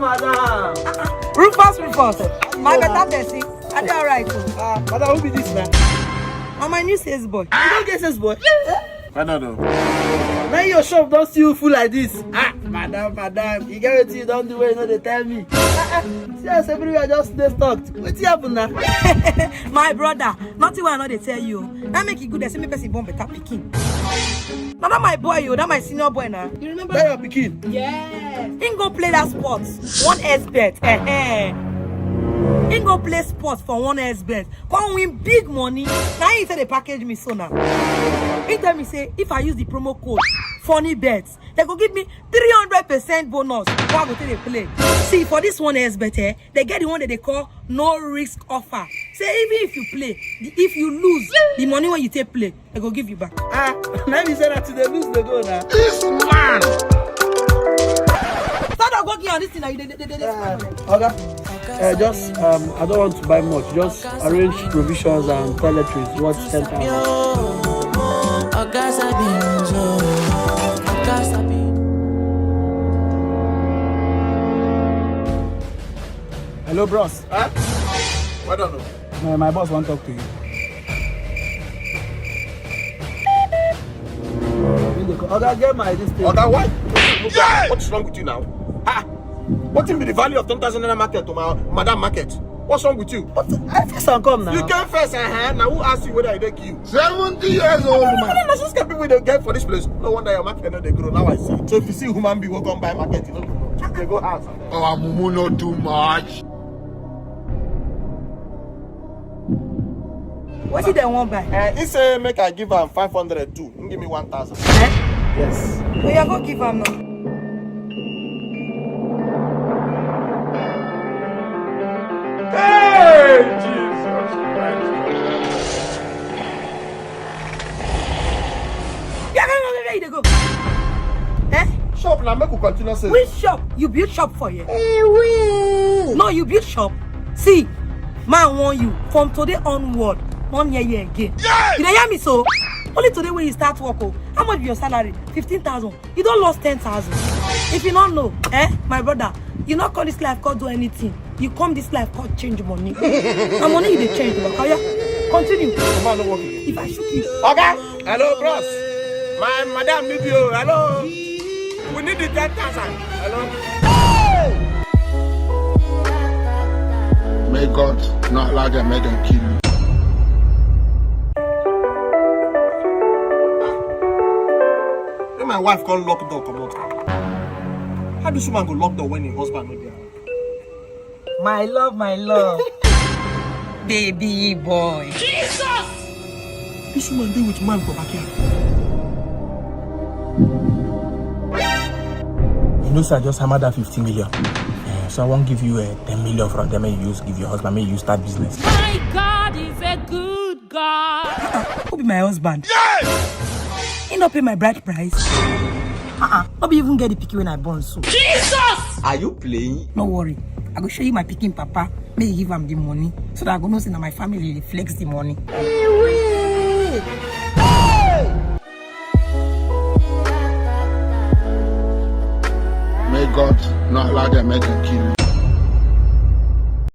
madam. Rufus. My better person. Are they alright? Madam, who be this man? I'm my new salesboy. You don't get salesboy? I don't know. Now your shop don't see you full like this. Madam, you get what you don't do what you know they tell me. See us everywhere just stay stocked. What's happen now? My brother, nothing what I know they tell you. That make it good. They say me person born better picking. Now that my boy, you, that my senior boy now. You remember? That your pikin? Yes. He go play that sports. 1S bet. He go play sports for 1S bet. Come win big money. Now he say they package me so now. He tell me say if I use the promo code funny bets, they go give me 300% bonus. Why go take they play? See for this 1S bet, they get the one that they call no risk offer. Say even if you play, if you lose the money when you take play, they go give you back. Now you say that to the lose the go now. This man! Start working on this thing now. Okay. Just I don't want to buy much. Just arrange provisions and toiletries. What's 10,000? Hello, bros. Huh? I don't know. My boss want to talk to you. Okay, get my this thing. Okay, what? Yeah! What's wrong with you now? What will be the value of 10,000 naira market to my madam market? What's wrong with you? But I first and come now. You came first, now who asked you whether I take you? 70 years old man. Let's just get people they get for this place. No wonder your market they grow. Now I see. So if you see human being will come buy market, you know, they go out. Oh, Mumu not too much. What did they want buy? He say make I give him 500 too. Give me 1,000. Yes. So you go give him now. Hey, Jesus Christ. Yeah, go. Shop now, make we continue saying. Which shop? You build shop for you? No, you build shop. See, man warn you from today onward. 1 year again. Yeah! You hear me so? Only today when you start work, how much be your salary? 15,000. You don't lost 10,000. If you don't know, my brother, you not call this life called do anything. You come this life called change money. And money you dey change, but continue. Come on, no working. If I shoot you. Okay. Hello, bros. My madam need you. Hello. We need the 10,000. Hello. May God not allow them, make them kill you. When my wife can't lock door, come out. How does woman go lock door when her husband not there? My love. Baby boy. Jesus! This woman deal with man for backyard. You know, sir, I just hammered that 50 million. So I won't give you 10 million from them. May you use, give your husband, may you start business. My God is a good God. Who be my husband? Yes! He not pay my bride price. Not be even get the picky when I born so. Jesus! Are you playing? No worry. I go show you my picking papa. May you give him the money. So that I go know say that my family reflects the money. May God not allow them, make them kill you.